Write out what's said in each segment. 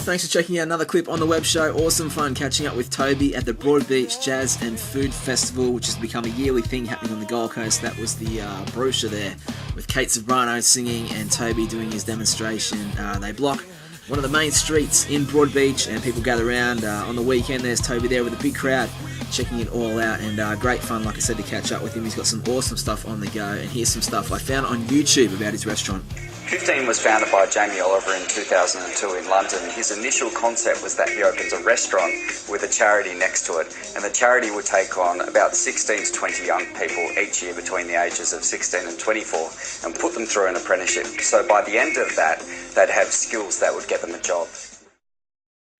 thanks for checking out another clip on the web show. Awesome fun catching up with Tobie at the Broadbeach Jazz and Food Festival, which has become a yearly thing happening on the Gold Coast. That was the brochure there with Kate Sobrano singing and Tobie doing his demonstration. They block one of the main streets in Broadbeach and people gather around. On the weekend there's Tobie there with a big crowd checking it all out, and great fun, like I said, to catch up with him. He's got some awesome stuff on the go, and here's some stuff I found on YouTube about his restaurant. 15 was founded by Jamie Oliver in 2002 in London. His initial concept was that he opens a restaurant with a charity next to it, and the charity would take on about 16 to 20 young people each year between the ages of 16 and 24 and put them through an apprenticeship. So by the end of that, they'd have skills that would get them a job.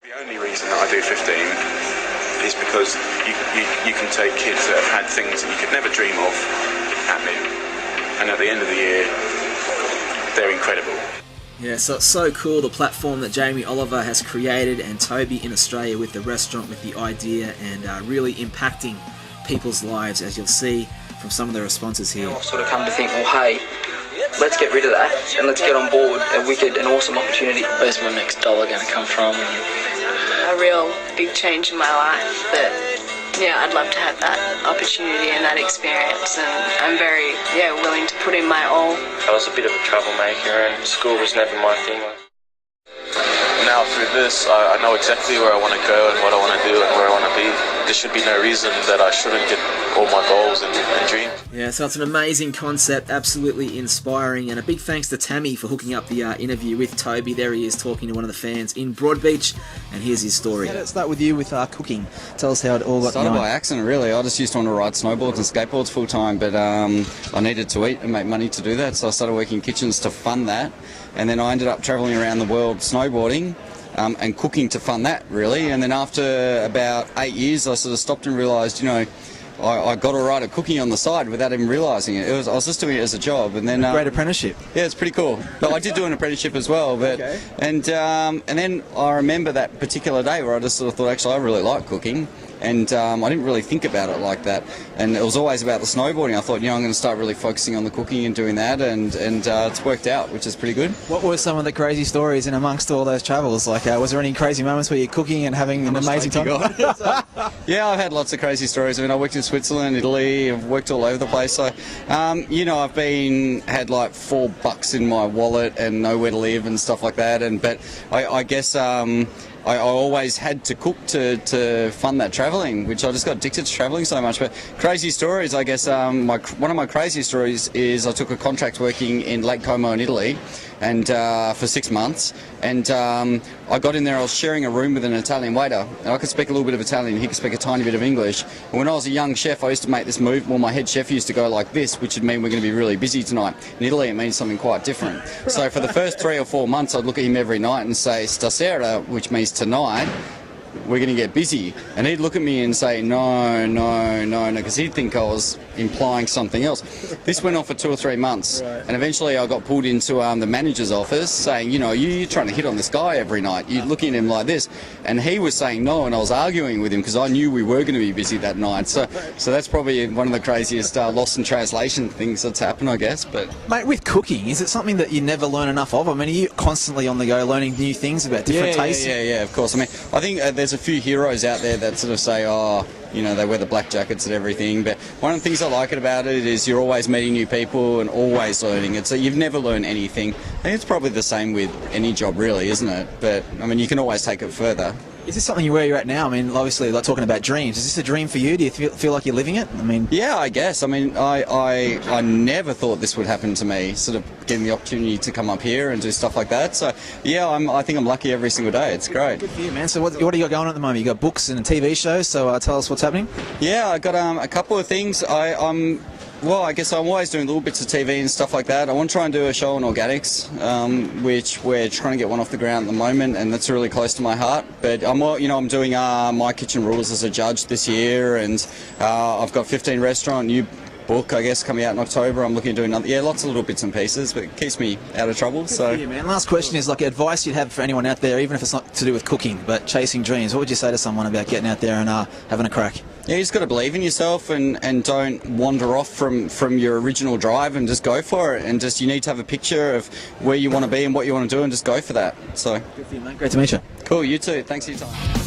The only reason that I do 15 is because you can take kids that have had things that you could never dream of happening, and at the end of the year, they're incredible. Yeah, so it's so cool, the platform that Jamie Oliver has created, and Tobie in Australia with the restaurant, with the idea, and really impacting people's lives, as you'll see from some of the responses here. I've sort of come to think, well, hey, let's get rid of that and let's get on board an awesome opportunity. Where's my next dollar going to come from? A real big change in my life that, yeah, I'd love to have that opportunity and that experience, and I'm very, willing to put in my all. I was a bit of a troublemaker and school was never my thing. Now through this, I know exactly where I want to go and what I want to do and where I want to be. There should be no reason that I shouldn't get all my goals and dreams. Yeah, so it's an amazing concept, absolutely inspiring, and a big thanks to Tammy for hooking up the interview with Tobie. There he is talking to one of the fans in Broadbeach, and here's his story. Let's start with you with cooking. Tell us how it all got Started going. by accident, really. I just used to want to ride snowboards and skateboards full time, but I needed to eat and make money to do that, so I started working in kitchens to fund that, and then I ended up travelling around the world snowboarding. And cooking to fund that, really. And then after about 8 years, I sort of stopped and realised, I got all right at cooking on the side without even realising it. I was just doing it as a job. And then great apprenticeship. Yeah, it's pretty cool. But I did do an apprenticeship as well. But okay. And then I remember that particular day where I just sort of thought, actually, I really like cooking. And I didn't really think about it like that. And it was always about the snowboarding. I thought, I'm going to start really focusing on the cooking and doing that, and it's worked out, which is pretty good. What were some of the crazy stories in amongst all those travels? Like, was there any crazy moments where you're cooking and having an amazing time? Yeah, I've had lots of crazy stories. I mean, I worked in Switzerland, Italy, I've worked all over the place. So, I've had like $4 in my wallet and nowhere to live and stuff like that. But I guess I always had to cook to fund that travelling, which I just got addicted to travelling so much. But crazy stories, I guess, one of my crazy stories is I took a contract working in Lake Como in Italy, and for 6 months, and I got in there, I was sharing a room with an Italian waiter, and I could speak a little bit of Italian, he could speak a tiny bit of English. And when I was a young chef, I used to make this move, well, my head chef used to go like this, which would mean we're going to be really busy tonight. In Italy, it means something quite different. So for the first 3 or 4 months, I'd look at him every night and say, stasera, which means tonight, we're going to get busy. And he'd look at me and say, no, because he'd think I was implying something else. This went on for 2 or 3 months. Right. And eventually I got pulled into the manager's office saying, you're trying to hit on this guy every night. You're looking at him like this. And he was saying no, and I was arguing with him because I knew we were going to be busy that night. So that's probably one of the craziest lost in translation things that's happened, I guess. But mate, with cooking, is it something that you never learn enough of? I mean, are you constantly on the go learning new things about different tastes? Yeah, of course. I mean, I think there's a few heroes out there that sort of say, they wear the black jackets and everything. But one of the things I like about it is you're always meeting new people and always learning. So you've never learned anything. I think it's probably the same with any job, really, isn't it? But, I mean, you can always take it further. Is this something where you're at now? I mean, obviously, like talking about dreams. Is this a dream for you? Do you feel like you're living it? I mean, yeah, I guess. I mean, I never thought this would happen to me. Sort of getting the opportunity to come up here and do stuff like that. So, yeah, I think I'm lucky every single day. It's great. Good for you, man. So, what do you got going on at the moment? You got books and a TV show. So, tell us what's happening. Yeah, I got a couple of things. Well, I guess I'm always doing little bits of TV and stuff like that. I want to try and do a show on organics, which we're trying to get one off the ground at the moment, and that's really close to my heart. But I'm doing My Kitchen Rules as a judge this year, and I've got 15 restaurant, new book, I guess, coming out in October. I'm looking to do another. Yeah, lots of little bits and pieces, but it keeps me out of trouble. So, yeah, man. Last question is like advice you'd have for anyone out there, even if it's not to do with cooking, but chasing dreams. What would you say to someone about getting out there and having a crack? Yeah, you just got to believe in yourself and don't wander off from your original drive and just go for it. And just you need to have a picture of where you want to be and what you want to do and just go for that. So, good for you, mate. Great to meet you. Cool, you too. Thanks for your time.